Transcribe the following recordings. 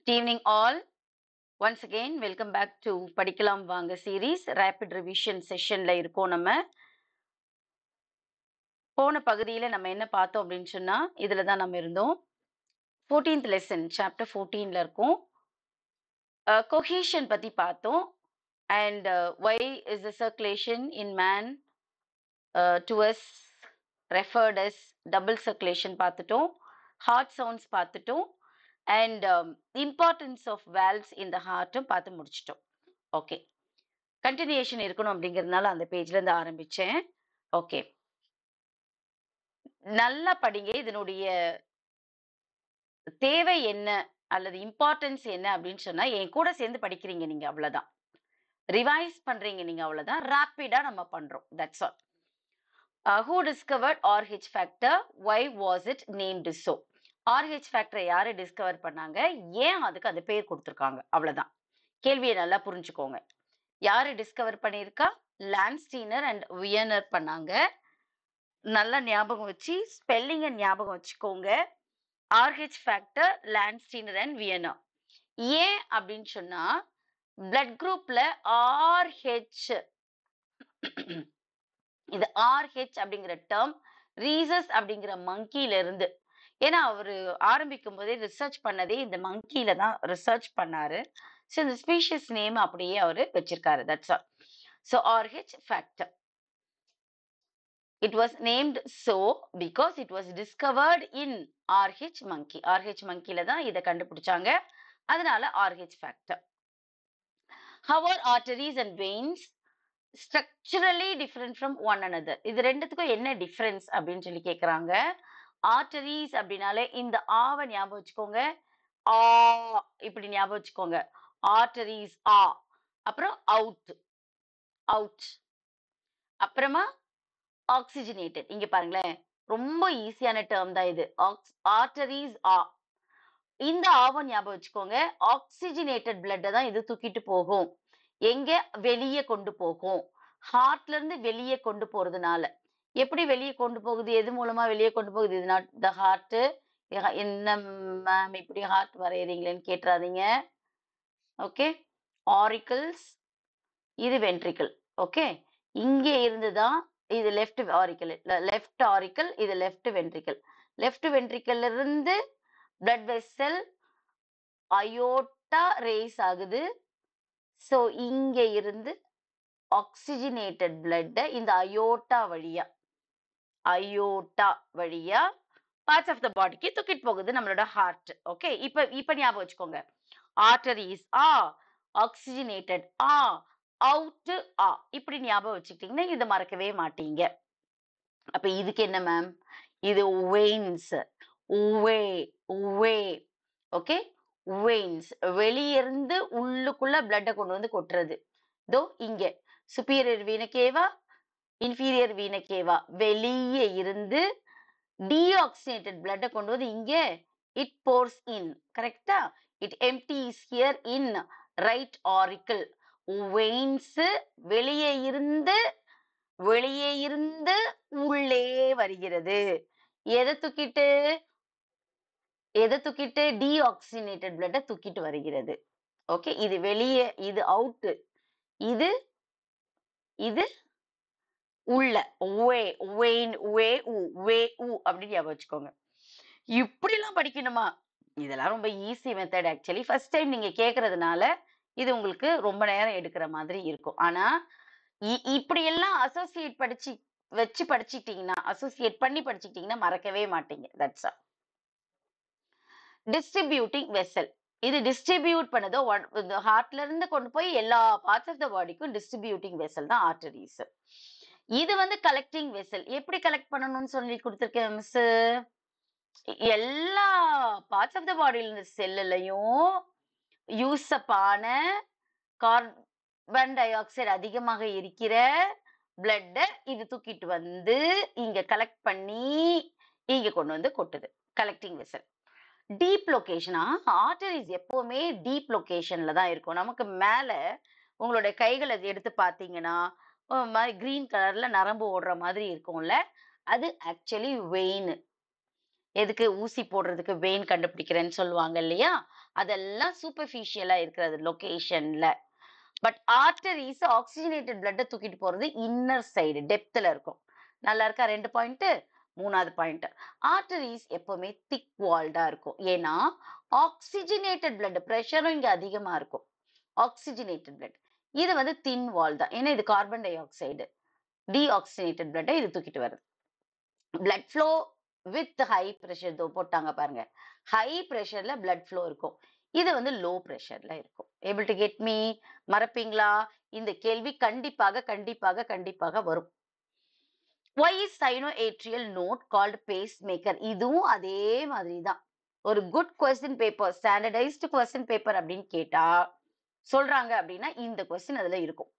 Good evening all. Once again, welcome back to படிக்கலாம் வாங்க series rapid revision sessionல இருக்கோம் நம்ம. போன பகுதியில நம்ம என்ன பார்த்தோம் அப்படின்னு சொன்னா, இதுல தான் நம்ம இருந்தோம். 14th lesson, chapter 14ல இருக்கோம். Cohesion பத்தி பார்த்தோம். And why is the circulation in man to us referred as double circulation பார்த்துட்டோம். Heart sounds பார்த்துட்டோம். And importance of valves in the heart பார்த்து முடிச்சிட்டோம். ஓகே, கண்டினியூஷன் இருக்கணும் அப்படிங்கிறதுனால அந்த பேஜ்ல இருந்து ஆரம்பிச்சேன். ஓகே, நல்லா படிங்க. இதனுடைய தேவை என்ன அல்லது இம்பார்ட்டன்ஸ் என்ன அப்படின்னு சொன்னா, என் கூட சேர்ந்து படிக்கிறீங்க நீங்க, அவ்வளவுதான். ரிவைஸ் பண்றீங்க நீங்க, அவ்வளவுதான். ராப்பிடா நம்ம பண்றோம். That's all. Who discovered RH factor? Why was it named so? RH factor யாரு டிஸ்கவர் பண்ணாங்க, ஏன் அதுக்கு அந்த பேர் கொடுத்திருக்காங்க, அவ்வளவுதான். கேள்வியை நல்லா புரிஞ்சுக்கோங்க. யாரு டிஸ்கவர் பண்ணியிருக்கா? லான்ஸ்டீனர் அண்ட் வியனர் பண்ணாங்க. நல்லா ஞாபகம் வச்சு ஸ்பெல்லிங்க ஞாபகம் வச்சுக்கோங்க. RH factor, Landsteiner and Wiener. ஏன் அப்படின்னு சொன்னா, பிளட் குரூப்ல RH, இது RH அப்படிங்கிற டேர்ம் ரீசஸ் அப்படிங்கிற மங்கில இருந்து, ஏன்னா அவரு ஆரம்பிக்கும் போதே ரிசர்ச் பண்ணதே இந்த மங்கில தான் ரிசர்ச் பண்ணாரு. ஸோ இந்த ஸ்பீஷியஸ் நேம் அப்படியே அவரு வச்சிருக்காரு. That's all. So RH factor. It was named so because it was discovered in RH monkey. RH monkeyல தான் இதை கண்டுபிடிச்சாங்க. அதனால RH factor. How are arteries and veins structurally different from one another? இது ரெண்டுத்துக்கும் என்ன டிஃபரன்ஸ் அப்படின்னு சொல்லி கேக்குறாங்க. Arteries அப்படின்னாலே இந்த ஆவை ஞாபகம் வச்சுக்கோங்க. ஆ இப்படி ஞாபகம் வச்சுக்கோங்க. Arteries ஆ. அப்புறம் அவுட் அவுட். அப்புறமா ஆக்சிஜனேட்டட். இங்க பாருங்களேன், ரொம்ப ஈஸியான டேர்ம் தான் இது. ஆர்டரிஸ் ஆ. இந்த ஆவம் ஞாபகம் வச்சுக்கோங்க. ஆக்சிஜனேட்டட் பிளட் தான் இது தூக்கிட்டு போகும். எங்க? வெளியே கொண்டு போகும். ஹார்ட்ல இருந்து வெளியே கொண்டு போறதுனால. எப்படி வெளியே கொண்டு போகுது, எது மூலமா வெளியே கொண்டு போகுது? இது நாட் த ஹார்ட். என்ன மேம் இப்படி ஹார்ட் வரையறீங்களேன்னு கேட்டுறாதீங்க. ஓகே, ஆரிக்கல்ஸ், இது வென்ட்ரிக்கல். ஓகே, இங்கே இருந்துதான் இது லெஃப்ட் ஆரிக்கல், லெஃப்ட் ஆரிக்கல், இது லெஃப்ட் வென்ட்ரிக்கல். லெஃப்ட் வென்ட்ரிக்கல்ல இருந்து பிளட் வெசல் அயோட்டா ரேஸ் ஆகுது. சோ இங்க இருந்து ஆக்சிஜனேட்டட் பிளட் இந்த அயோட்டா வழியா பார்ட்ஸ் ஆஃப் த பாடிக்கு தூக்கிட்டு போகுது நம்மளோட ஹார்ட். ஓகே, இப்ப ஞாபகம் வச்சுக்கோங்க. ஆர்டரிஸ் ஆ, ஆக்சிஜனேட்டட் ஆ, அவுட் ஆ, இப்படி ஞாபகம் வச்சுக்கிட்டீங்கன்னா இதை மறக்கவே மாட்டீங்க. அப்ப இதுக்கு என்ன மேம்? இது வெயின்ஸ். ஓகே, வெயின்ஸ் வெளியிருந்து உள்ளுக்குள்ள பிளட்டை கொண்டு வந்து கொட்டுறது. இதோ இங்க சுப்பீரியர் வீனக்கேவா, இன்ஃபீரியர் வீனக்கேவா, வெளியே இருந்து டீஆக்சிஜனேட்டட் பிளட்டை கொண்டு வந்து இங்க இட் போர்ஸ் இன். கரெக்டா? It empties here in right auricle. Veins வெளியே இருந்து உள்ளே வருகிறது. எதை தூக்கிட்டு? டீஆக்சிஜனேட்டட் பிளட்டை தூக்கிட்டு வருகிறது. ஓகே, இது வெளியே, இது அவுட், இது உள்ள. அப்படின்னு ஞாபகம் வச்சுக்கோங்க. இப்படி எல்லாம் படிக்கணுமா? இதெல்லாம் ரொம்ப easy method. Actually first time நீங்க கேக்குறதுனால இது உங்களுக்கு ரொம்ப நேரம் எடுக்கிற மாதிரி இருக்கும். ஆனா இப்படி எல்லாம் அசோசியேட் பண்ணி படிச்சுக்கிட்டீங்கன்னா மறக்கவே மாட்டீங்க. That's all. Distributing vessel. இது டிஸ்ட்ரிபியூட் பண்ணதோ ஹார்ட்ல இருந்து கொண்டு போய் எல்லா பார்ட்ஸ் ஆஃப் த பாடிக்கும் டிஸ்ட்ரிபியூட்டிங் வெசல் தான் ஆர்டரிஸ். இது கலெக்டிங் வெசல். எப்படி கலெக்ட் பண்ணணும்னு சொல்லி கொடுத்துருக்கேன் மிஸ். எல்லா பார்ட்ஸ் ஆஃப் த பாடியில இருந்த செல்லுலையும் யூஸ்அப் ஆன கார்பன் டை ஆக்சைடு அதிகமாக இருக்கிற பிளட் இது தூக்கிட்டு வந்து இங்க கலெக்ட் பண்ணி இங்க கொண்டு வந்து கொட்டுது. Collecting vessel. டீப் லொகேஷனா? ஆர்டரிஸ் எப்பவுமே டீப் லொகேஷன்ல தான் இருக்கும். நமக்கு மேல உங்களுடைய கைகளை எடுத்து பாத்தீங்கன்னா மாதிரி கிரீன் கலர்ல நரம்பு ஓடுற மாதிரி இருக்கும்ல, அது ஆக்சுவலி வெயின். எதுக்கு ஊசி போடுறதுக்கு வெயின் கண்டுபிடிக்கிறேன்னு சொல்லுவாங்க இல்லையா? அதெல்லாம் சூப்பர்ஃபிஷியலா இருக்கிறது லொகேஷன்ல. பட் ஆர்டரிஸ் ஆக்சிஜனேட்டட் பிளட்ட தூக்கிட்டு போறது இன்னர் சைடு டெப்த்ல இருக்கும். நல்லா இருக்கா? 2 பாயிண்ட். 3வது பாயிண்ட், ஆர்டரிஸ் எப்பவுமே திக் வால்டா இருக்கும். ஏன்னா ஆக்சிஜனேட்டட் பிளட் பிரஷரும் இங்க அதிகமா இருக்கும். ஆக்சிஜனேட்டட் பிளட் இது வந்து தின் வால் தான். ஏன்னா இது கார்பன் டை ஆக்சைடு. டீஆக்சிஜனேட்டட் பிளட்டை இது தூக்கிட்டு வருது. Blood flow with high pressure போட்டாங்க பாருங்க. ஹை பிரஷர்ல பிளட் ஃப்ளோ இருக்கும். இது வந்து லோ பிரஷர்ல இருக்கும். Able to get me? மறப்பீங்களா? இந்த கேள்வி கண்டிப்பாக கண்டிப்பாக கண்டிப்பாக வரும். Why is sinoatrial node called pacemaker? இதுவும் அதே மாதிரி தான். ஒரு good question paper, standardised question paper அப்படின்னு கேட்டா சொல்றாங்க அப்படின்னா இந்த கொஸ்டின் அதுல இருக்கும்.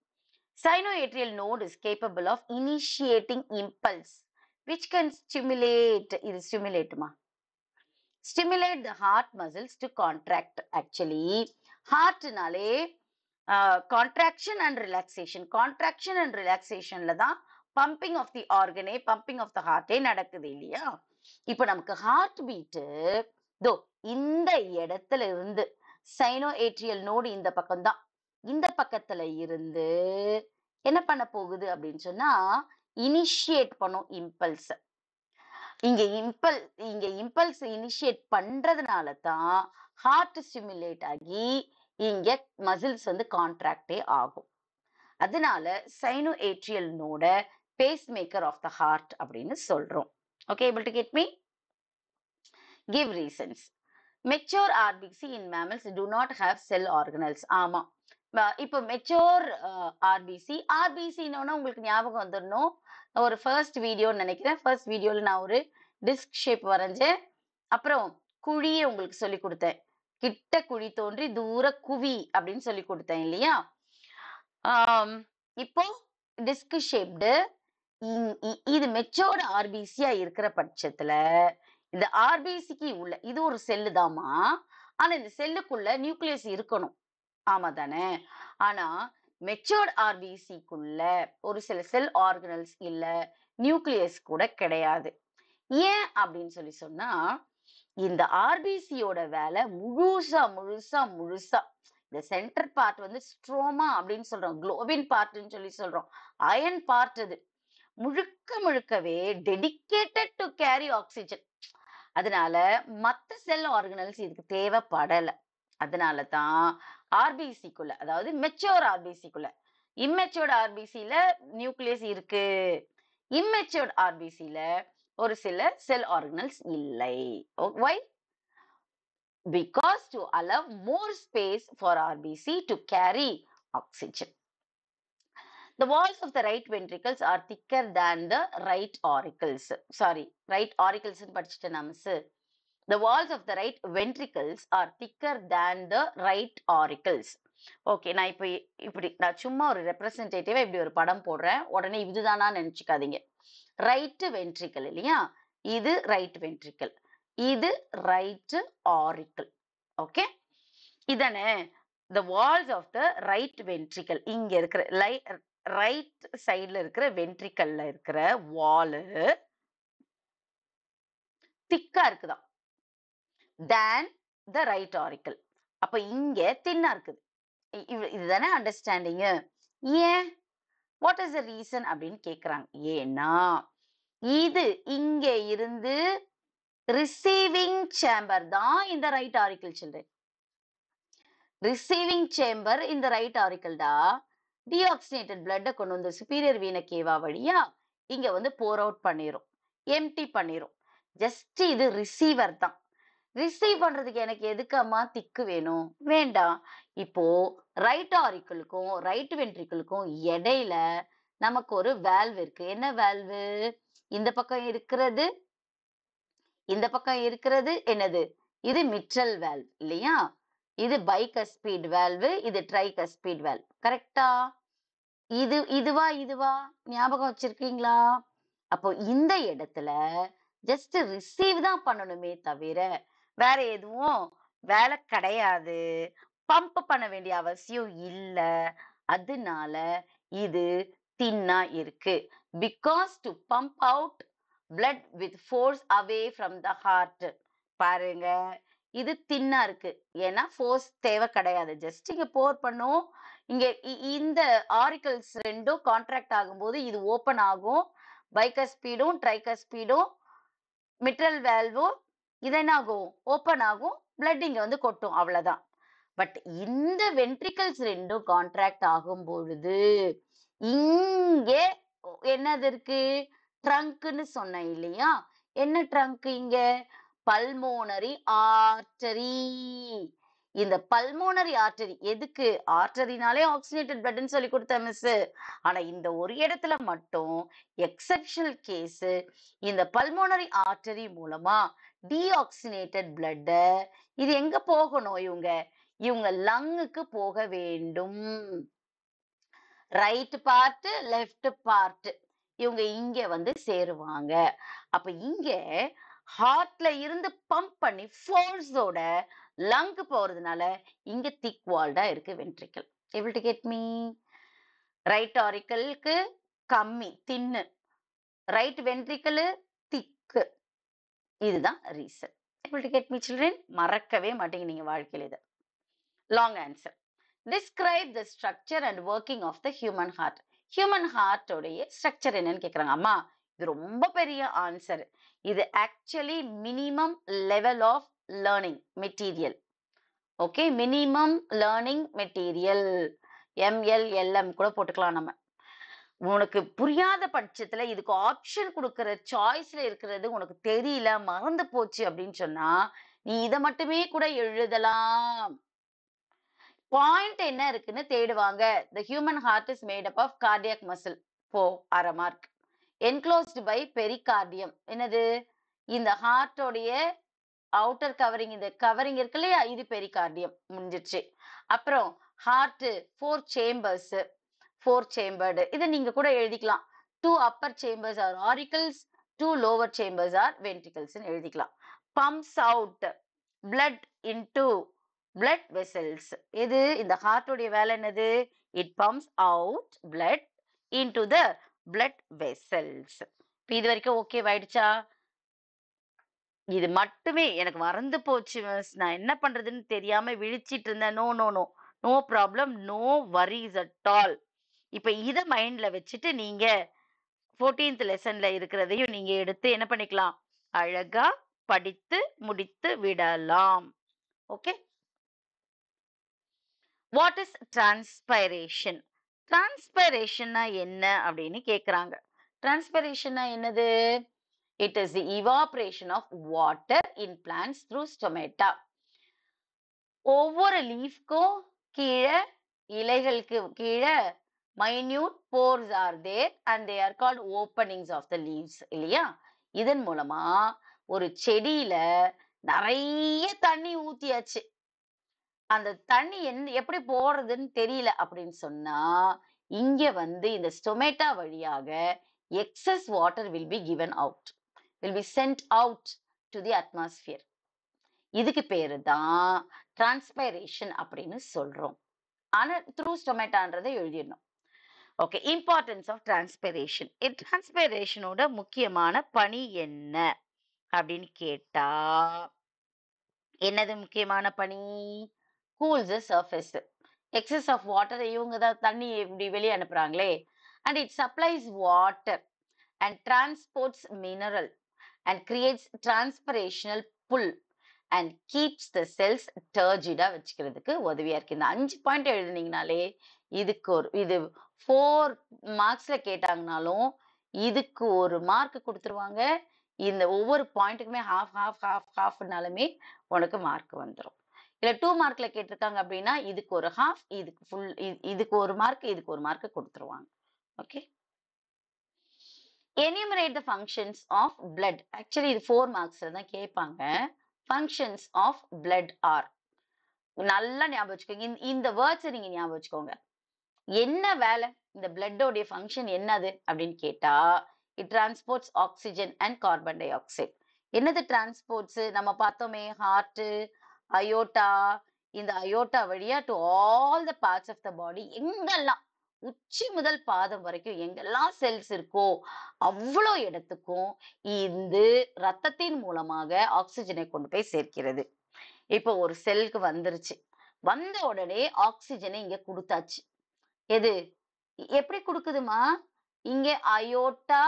Sinoatrial node is capable of initiating impulse which can stimulate, இது stimulateமா? Stimulate the heart muscles to contract. Actually heartனாலே contraction and relaxation, contraction and relaxationல தான் பம்பிங் ஆஃப் தி ஆர்கனே, பம்பிங் ஆஃப் த ஹார்ட்டே நடக்குது இல்லையா? இப்ப நமக்கு ஹார்ட் பீட்டு தோ இந்த இடத்துல இருந்து சைனோஏட்ரியல் நோடு இந்த பக்கம் தான். இந்த பக்கத்துல இருந்து என்ன பண்ண போகுது அப்படின்னு சொன்னா இனிஷியேட் பண்ணும் இம்பல்ஸ். இங்க இம்பல்ஸ் இனிஷியேட் பண்றதுனால தான் ஹார்ட் ஸ்டிமுலேட் ஆகி இங்க மசில்ஸ் வந்து கான்ட்ராக்டே ஆகும். அதனால சைனோஏட்ரியல் நோட pacemaker of the heart அப்படின்னு சொல்றோம். Okay, able to get me? Give reasons. Mature RBC in mammals do not have cell organelles. ஆமா, இப்போ மெச்சோர் ஆர்பிசின்னு உங்களுக்கு ஞாபகம் வந்துடணும். ஒரு ஃபர்ஸ்ட் வீடியோன்னு நினைக்கிறேன். ஃபர்ஸ்ட் வீடியோல நான் ஒரு டிஸ்க் ஷேப் வரைஞ்சேன். அப்புறம் குழியை உங்களுக்கு சொல்லி கொடுத்தேன். கிட்ட குழி தோன்றி தூர குவி அப்படின்னு சொல்லி கொடுத்தேன் இல்லையா? இப்போ டிஸ்க் ஷேப்டு இது மெச்சோர்டு ஆர்பிசியா இருக்கிற பட்சத்துல இந்த ஆர்பிசிக்கு உள்ள இது ஒரு செல்லு தாமா. ஆனா இந்த செல்லுக்குள்ள நியூக்ளியஸ் இருக்கணும். ஆமா தானே? ஆனா மெச்சோர்ட் ஆர்பிசிக்குள்ள ஒரு சில செல் ஆர்கனல்ஸ் இல்ல, நியூக்ளியஸ் கூட கிடையாது. ஏன் அப்படின்னு சொன்னா இந்த ஆர்பிசியோட வேலை முழுசா முழுசா முழுசா இந்த சென்டர் பார்ட் வந்து ஸ்ட்ரோமா அப்படின்னு சொல்றோம், குளோபின் பார்ட்னு சொல்லி சொல்றோம், அயன் பார்ட். இது முழுக்க முழுக்கவே டெடிகேட்டட் டு கேரி ஆக்சிஜன். அதனால மத்த செல் ஆர்கனல்ஸ் இதுக்கு தேவைப்படல. அதனால தான் ஆர்பிசிக்குள்ள, அதாவது மெச்சோர் ஆர்பிசிக்குள்ள, இம்மெச்சோர்ட் ஆர்பிசில நியூக்ளியஸ் இருக்கு, இம்மெச்சோர்ட் ஆர்பிசில ஒரு சில செல் ஆர்கனல்ஸ் இல்லை. Why? Because to allow more space for RBC to carry oxygen. The walls of the right ventricles are thicker than the right auricles. Sorry, right auricles ன்னு படிச்சுட்டேன் நான் miss. The walls of the right ventricles are thicker than the right auricles. Okay, நான் இப்படி நான் சும்மா ஒரு ரெப்ரசன்டேட்டிவா இப்படி ஒரு படம் போடுறேன். உடனே இதுதானா நினைச்சுக்காதீங்க. ரைட் வென்ட்ரிக்கல் இல்லையா? இது ரைட் வென்ட்ரிக்கல், இது ரைட் ஆரிக்கல். ஓகே, இதானே the walls of the right ventricle. இங்க இருக்கிற ரைட் சைடுல இருக்கிற வென்ட்ரிக்கல்ல இருக்கிற வாலு திக்கா இருக்குதான் than the right auricle. அப்ப இங்க தின்னா இருக்குது. இதுதானே அண்டர்ஸ்டாண்டிங்? ஏன்? வாட் இஸ் த ரீசன் அப்படின்னு கேக்குறாங்க. ஏன்னா இது இங்க இருந்து ரிசீவிங் சேம்பர் தான் இந்த right auricle. Children, receiving chamber இந்த ரைட் ஆரிக்கல்டா. டீஆக்சிஜனேட்டட் பிளட்டை கொண்டு வந்து சுப்பீரியர் வீன கேவா வழியா இங்க வந்து போர் அவுட் பண்ணிரும், எம்டி பண்ணிரும். ஜஸ்ட் இது ரிசீவர் தான். ரிசீவ் பண்றதுக்கு எனக்கு எதுக்கம்மா திக்கு வேணும்? வேண்டாம். இப்போ ரைட் ஆரிக்கலுக்கும் ரைட் வென்ட்ரிக்கலுக்கும் இடையில நமக்கு ஒரு வேல்வ் இருக்கு. என்ன வேல்வு? இந்த பக்கம் இருக்கிறது, இந்த பக்கம் இருக்கிறது என்னது? இது மிட்ரல் வேல்வ் இல்லையா? இது பைகஸ்பீட் வேல்வு, இது ட்ரைகஸ்பீட் வேல்வ். கரெக்டா? இதுவா ஞாபகம் வச்சிருக்கீங்களா? அப்போ இந்த இடத்துல ஜஸ்ட் ரிசீவ் தான் பண்ணணுமே தவிர வேற எதுவும் வேலை கிடையாது. பம்ப் பண்ண வேண்டிய அவசியம் இல்ல. அதனால இது தின்னா இருக்கு. Because to pump out blood with force away from the heart. பாருங்க, இது தின்னா இருக்கு, ஏன்னா ஃபோர்ஸ் தேவை கிடையாது, ஜஸ்ட் இங்க போர் பண்ணும். இங்க இந்த ஆரிக்கல்ஸ் ரெண்டும் கான்ட்ராக்ட் ஆகும்போது இது ஓபன் ஆகும். பைகஸ்பீடும் ட்ரைகஸ்பீடும் மிட்ரல் வேல்வும் இது என்ன ஆகும், ஓபன் ஆகும், பிளட் இங்க வந்து கொட்டும், அவ்வளவுதான். பட் இந்த வென்ட்ரிகல்ஸ் ரெண்டும் கான்ட்ராக்ட் ஆகும் பொழுது இங்கே என்னது இருக்கு, ட்ரங்க்னு சொன்னேன் இல்லையா? என்ன ட்ரங்க் இங்க, பல்மோனரி ஆர்டரி. இந்த பல்மோனரி ஆர்டரி எதுக்கு, ஆர்டரினாலே ஆக்சிஜனேட்டட் பிளட்னு சொல்லி கொடுத்த மிஸ். ஆனா இந்த ஒரு இடத்துல மட்டும் எக்ஸெப்ஷனல் கேஸ், இந்த பல்மோனரி ஆர்டரி மூலமா டீஆக்சினேட்டட் பிளட் இது எங்க போகணும், இவங்க லங்குக்கு போக வேண்டும். ரைட் பார்ட் லெஃப்ட் பார்ட் இவங்க இங்க வந்து சேருவாங்க. அப்ப இங்க ஹார்ட்ல இருந்து பம்ப் பண்ணி ஃபோர்ஸோட லங்கு போறதுனால இங்க திக் வால்டா இருக்கு ventricle. able to get me? Right ஆரிக்கலுக்கு கம்மி தின்னு, ரைட் வென்ட்ரிக்கல் திக்கு. இதுதான் reason. able to get me children? மறக்கவே மாட்டீங்க நீங்க வாழ்க்கையில இத. Long answer. Describe the structure and working of the human heart. Human heart உடைய ஸ்ட்ரக்சர் என்னன்னு கேக்குறாங்க. அம்மா இது ரொம்ப பெரிய ஆன்சர். இது actually minimum level of learning material. Okay, minimum learning material, MLLM கூட போட்டுக்கலாம் நம்ம. உனக்கு புரியாத பட்சத்துல இதுக்கு ஆப்ஷன் கொடுக்கற சாய்ஸ்ல இருக்கிறது உனக்கு தெரியல, மறந்து போச்சு அப்படின்னு சொன்னா நீ இதை மட்டுமே கூட எழுதலாம். பாயிண்ட் என்ன இருக்குன்னு தேடுவாங்க. the human heart is made up of cardiac muscle, போ அரை மார்க். enclosed by pericardium, என்னது, இந்த ஹார்ட்டோடைய அவுட்டர் கவரிங், இந்த கவரிங் இருக்கு இல்லையா, இது பெரிகார்டியம், முடிஞ்சிருச்சு. அப்புறம் ஹார்ட் 4 சேம்பர்ஸ், 4 சேம்பர்டு, இதை நீங்க கூட எழுதிக்கலாம். 2 upper chambers are auricles, 2 lower chambers are ventricles எழுதிக்கலாம். pumps out blood into blood vessels. இது இந்த ஹார்ட் உடைய வேலை என்னது, it pumps out blood into the blood vessels. இது வரைக்கும் ஓகே ஆயிடுச்சா? இது மட்டுமே எனக்கு மறந்து போச்சு மிஸ், நான் என்ன பண்றதுன்னு தெரியாம விழிச்சிட்டு இருந்தேன். No no no no problem, no worries at all. இப்ப இத மைண்ட்ல வச்சுட்டு நீங்க 14th லெசன்ல இருக்கிறதையும் நீங்க எடுத்து என்ன பண்ணிக்கலாம், அழகா படித்து முடித்து விடலாம். Okay, what is transpiration? டிரான்ஸ்பைரேஷன்னா என்ன அப்படின்னு கேக்குறாங்க. டிரான்ஸ்பைரேஷன்னா என்னது? It is the evaporation of water in plants through stomata. ஒவ்வொரு லீஃப்க்கும் கீழே, இலைகளுக்கு கீழே minute pores are there and they are called openings of the leaves, இல்லையா? இதன் மூலமா ஒரு செடியில நிறைய தண்ணி ஊத்தியாச்சு, அந்த தண்ணி எப்படி போறதுன்னு தெரியல அப்படின்னு சொன்னா இங்க வந்து இந்த ஸ்டொமேட்டா வழியாக excess water will be given out, will be sent out to the atmosphere. இதுக்கு பேரு தான் டிரான்ஸ்பைரேஷன் அப்படின்னு சொல்றோம். ஆனா த்ரூ ஸ்டொமேட்டான்றதை எழுதிடணும். Okay, importance of transpiration. டிரான்ஸ்பைரேஷனோட முக்கியமான பணி என்ன அப்படின்னு கேட்டா, என்னது முக்கியமான பணி? Cools the surface. Excess of water, இவங்க தான் தண்ணி இப்படி வெளியே அனுப்புறாங்களே, and it supplies water and transports mineral and creates transpirational pull and keeps the cells turgid வச்சுக்கிறதுக்கு உதவியா இருக்கு. இந்த 5 பாயிண்ட் எழுதுனீங்கனாலே இதுக்கு ஒரு, இது 4 மார்க்ஸ்ல கேட்டாங்கனாலும் இதுக்கு ஒரு மார்க் கொடுத்துருவாங்க. இந்த ஒவ்வொரு பாயிண்ட்டுக்குமே half half half halfனாலுமே உனக்கு மார்க் வந்துடும். இல்ல 2 மார்க்ல கேட்டிருக்காங்க அப்படின்னா இதுக்கு ஒரு half, இதுக்கு ஃபுல், இதுக்கு ஒரு மார்க், இதுக்கு ஒரு மார்க் கொடுத்துருவாங்க. Okay, enumerate the functions of blood. Actually இது 4 மார்க்ஸ்ல தான் கேட்பாங்க. functions of blood are, நல்லா ஞாபகம் வச்சுக்கோங்க, இந்த வேர்ட்ஸ் நீங்க ஞாபகம் வச்சுக்கோங்க. என்ன வேலை, இந்த பிளட்டோடைய ஃபங்க்ஷன் என்னது அப்படின்னு கேட்டா, it transports oxygen and carbon dioxide. என்னது டிரான்ஸ்போர்ட்ஸ்? நம்ம பார்த்தோமே, ஹார்ட், அயோட்டா, இந்த அயோட்டா வழியா to all the parts of the body, எங்கெல்லாம் உச்சி முதல் பாதம் வரைக்கும் எங்கெல்லாம் செல்ஸ் இருக்கோ அவ்வளோ இடத்துக்கும் இந்த ரத்தத்தின் மூலமாக ஆக்சிஜனை கொண்டு போய் சேர்க்கிறது. இப்போ ஒரு செல்லுக்கு வந்துருச்சு. வந்த உடனே ஆக்சிஜனை இங்க குடுத்தாச்சு. எது? எப்படி குடுக்குதுமா? இங்க அயோட்டா,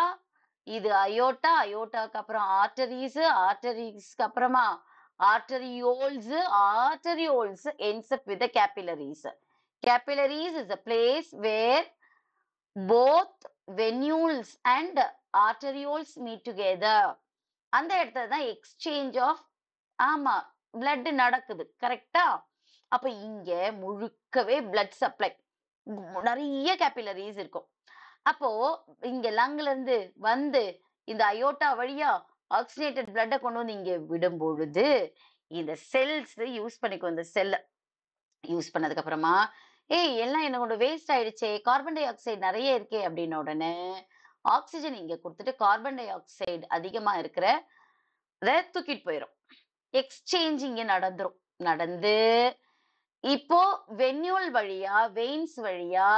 இது அயோட்டா, அயோட்டாக்கு அப்புறம் ஆர்டரீஸ், ஆர்டரீஸ்க்கு அப்புறமா arterioles, arterioles ends up with the capillaries. Capillaries is a place where both venules and arterioles meet together. அந்த இடத்துல தான் எக்ஸ்சேஞ்ச் ஆஃப் ஆமா பிளட் நடக்குது. கரெக்டா? அப்ப இங்க முழுக்கவே பிளட் சப்ளை நிறைய கேபிலரிஸ் இருக்கும். அப்போ இங்க லங்ல இருந்து வந்து இந்த அயோட்டா வழியா ஆக்சிஜனேட்டட் பிளட்டை கொண்டு வந்து இங்க விடும் பொழுது இந்த செல்ஸ் யூஸ் பண்ணிக்கும். இந்த செல்ல யூஸ் பண்ணதுக்கு அப்புறமா எல்லாம் என்னோட வேஸ்ட் ஆயிடுச்சே, கார்பன் டை ஆக்சைடு நிறைய இருக்கே அப்படின்ன உடனே ஆக்சிஜன் இங்க கொடுத்துட்டு கார்பன் டை ஆக்சைடு அதிகமா இருக்கிற தூக்கிட்டு போயிடும். எக்ஸ்சேஞ்ச் இங்க நடந்து இப்போ வென்யூல் வழியா, வெயின்ஸ் வழியா,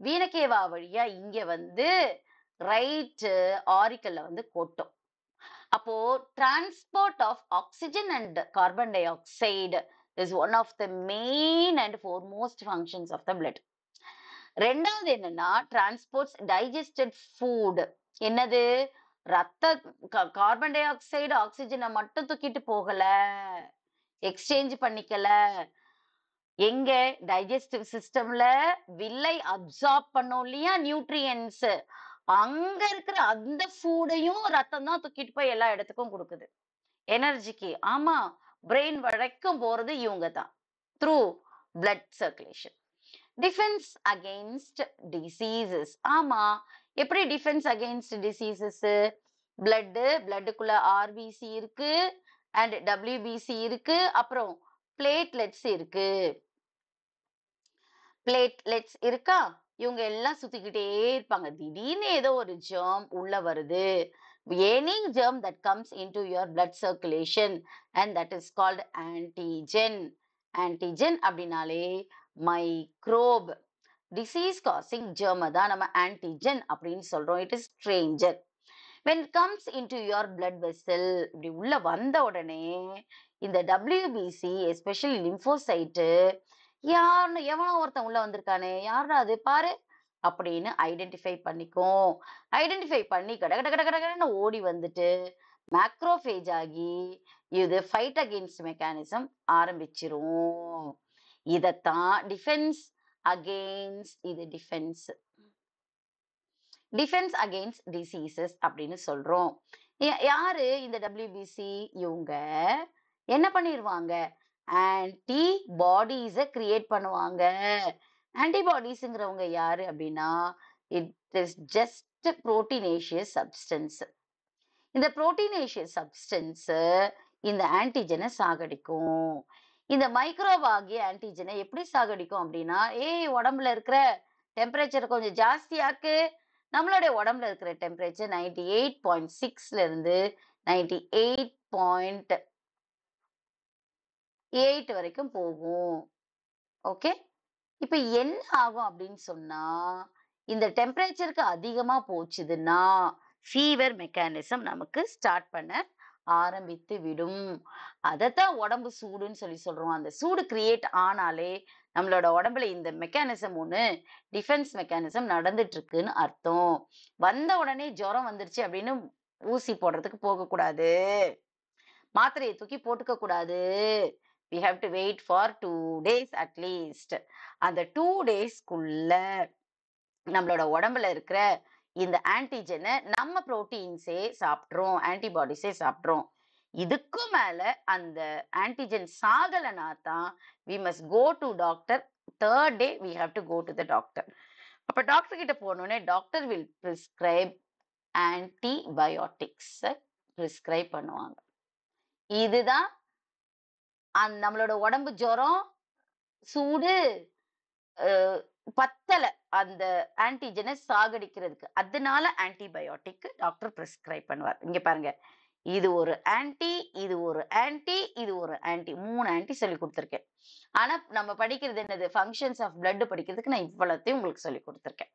வீனக்கேவா வழியா இங்க வந்து ரைட் ஆரிக்கல்ல வந்து கொட்டும். அப்போ transport of oxygen and carbon dioxide is one of the main and foremost functions of the blood. ரெண்டாவது என்னன்னா டிரான்ஸ்போர்ட்ஸ் டைஜஸ்டட் ஃபுட். என்னது? ரத்த கார்பன் டை ஆக்சைடு ஆக்சிஜனை மட்டும் தூக்கிட்டு போகல, எக்ஸ்சேஞ்ச் பண்ணிக்கல. எங்க? டைஜஸ்டிவ் சிஸ்டம்ல வில்லை அப்சார்ப் பண்ணோம் இல்லையா நியூட்ரியன்ஸ், அங்க இருக்கிற அந்த ஃபுட்டையும் ரத்தம் தான் தூக்கிட்டு போய் எல்லா இடத்துக்கும் கொடுக்குது எனர்ஜிக்கு. ஆமா, பிரெயின் வரைக்கும் போறது இவங்க தான் through blood circulation. Defence against diseases. ஆமா, எப்படி டிஃபென்ஸ் அகெயின்ஸ்ட் டிசீசஸ்? பிளட்டுக்குள்ள ஆர்பிசி இருக்கு அண்ட் டபிள்யூபிசி இருக்கு, அப்புறம் பிளேட்லெட்ஸ் இருக்கு. பிளேட்லெட்ஸ் இருக்கா? இவங்க எல்லாம் சுத்திக்கிட்டே இருப்பாங்க. திடீர்னு ஏதோ ஒரு ஜெர்ம் உள்ள வருது. Any germ that comes into your blood circulation and that is called antigen. Antigen அப்படின்னாலே மைக்ரோப், டிசீஸ் காசிங் ஜெர்ம் தான் நம்ம ஆன்டிஜன் அப்படின்னு சொல்றோம். It is Stranger. when it comes into your blood vessel, இப்படி உள்ள வந்த உடனே இந்த WBC எஸ்பெஷலி லிம்போசைட்டு யாருன்னு எவனோ ஒருத்தன் உள்ள வந்திருக்கானே, யாரா அது பாரு அப்படின்னு ஐடென்டிஃபை பண்ணிக்கும். ஐடென்டிஃபை பண்ணி கட கட கட கடன்னு ஓடி வந்துட்டு மேக்ரோஃபேஜ் ஆகி இது ஃபைட் அகெயின்ஸ்ட் மெக்கானிசம் ஆரம்பிச்சிரும். இதத்தான் டிஃபென்ஸ் அகெயின்ஸ்ட், இது டிஃபென்ஸ் அகெயின்ஸ்ட் டிசீசஸ் அப்படின்னு சொல்றோம். யாரு இந்த WBC? இவங்க என்ன பண்ணிடுவாங்க? ஆன்டிபாடிஸை கிரியேட் பண்ணுவாங்க. ஆன்டிபாடிஸ்ங்கிறவங்க யாரு அப்படின்னா இட் இஸ் ஜஸ்ட் புரோட்டீனேஷியஸ் சப்ஸ்டன்ஸ். இந்த புரோட்டீனேஷியஸ் சப்ஸ்டன்ஸ் இந்த ஆன்டிஜனை சாகடிக்கும். இந்த மைக்ரோப் ஆகிய ஆன்டிஜனை எப்படி சாகடிக்கும் அப்படின்னா, உடம்புல இருக்கிற டெம்பரேச்சர் கொஞ்சம் ஜாஸ்தியாக்கு. நம்மளுடைய உடம்புல இருக்கிற டெம்பரேச்சர் 98.6ல இருந்து 98.8 வரைக்கும் போகும். ஓகே, இப்ப என்ன ஆகும் அப்படின்னு சொன்னா, இந்த டெம்பரேச்சருக்கு அதிகமா போச்சுதுன்னா ஃபீவர் மெக்கானிசம் நமக்கு ஸ்டார்ட் பண்ண ஆரம்பித்து விடும். அதத்தான் உடம்பு சூடுன்னு சொல்றோம். அந்த சூடு கிரியேட் ஆனாலே நம்மளோட உடம்புல இந்த மெக்கானிசம் ஒண்ணு டிஃபென்ஸ் மெக்கானிசம் நடந்துட்டு இருக்குன்னு அர்த்தம். வந்த உடனே ஜுரம் வந்துருச்சு அப்படின்னு ஊசி போடுறதுக்கு போக கூடாது, மாத்திரையை தூக்கி போட்டுக்க கூடாது. we have to wait for 2 days at least. அந்த 2 daysக்குள்ள நம்மளோட உடம்புல இருக்கிற இந்த ஆன்டிஜனை நம்ம புரோட்டீன்ஸே சாப்பிட்றோம், ஆன்டிபாடிஸே சாப்பிட்றோம். இதுக்கும் மேல அந்த ஆன்டிஜன் சாகலனா தான் we must go to doctor. 3rd day we have to go to the doctor. அப்ப டாக்டர் கிட்ட போனோடனே doctor will prescribe antibiotics prescribe பண்ணுவாங்க. இதுதான் நம்மளோட உடம்பு ஜுரம், சூடு பத்தல அந்த ஆன்டிஜனை சாகடிக்கிறதுக்கு, அதனால ஆன்டிபயோட்டிக் டாக்டர் பிரிஸ்கிரைப் பண்ணுவார். இங்க பாருங்க, இது ஒரு ஆன்டி, இது ஒரு ஆன்டி, இது ஒரு ஆன்டி. 3 ஆன்டி சொல்லி குடுத்துருக்கேன். ஆனா நம்ம படிக்கிறது என்னது? ஃபங்ஷன்ஸ் ஆஃப் பிளட் படிக்கிறதுக்கு நான் இவ்வளத்தையும் உங்களுக்கு சொல்லி குடுத்துருக்கேன்.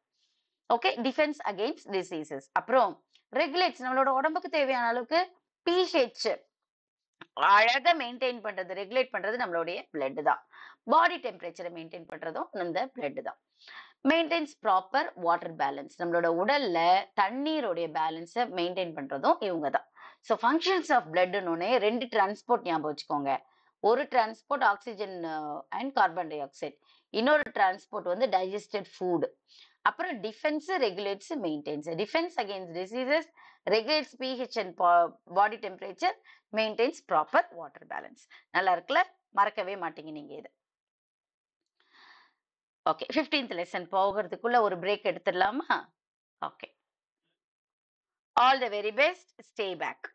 ஓகே. Defence against diseases. அப்புறம் ரெகுலேட்ஸ் நம்மளோட உடம்புக்கு தேவையான அளவுக்கு pH அழகா மெயின்டைன் பண்றது, ரெகுலேட் பண்றது நம்மளுடைய பிளட் தான். பாடி டெம்பரேச்சரை மெயின்டைன் பண்றதும் இந்த பிளட் தான். Maintenance proper water balance. நம்மளோட உடல்ல தண்ணீருடைய பேலன்ஸை மெயின்டைன் பண்றதும் இவங்க தான். ஸோ ஃபங்க்ஷன்ஸ் ஆஃப் பிளட்னு 2 டிரான்ஸ்போர்ட் ஞாபகம் வச்சுக்கோங்க. ஒரு transport oxygen and carbon di oxide. இன்னொரு டிரான்ஸ்போர்ட் வந்து டைஜஸ்டட் ஃபுட். அப்புறம் defence regulates maintenance. Defence against diseases, regulates pH and body temperature, maintenance proper water balance. நல்லா இருக்குல்ல? மறக்கவே மாட்டீங்க நீங்க இது. ஓகே. 15th லெசன் போகிறதுக்குள்ள ஒரு பிரேக் எடுத்துடலாமா? Okay. All the very best. Stay back.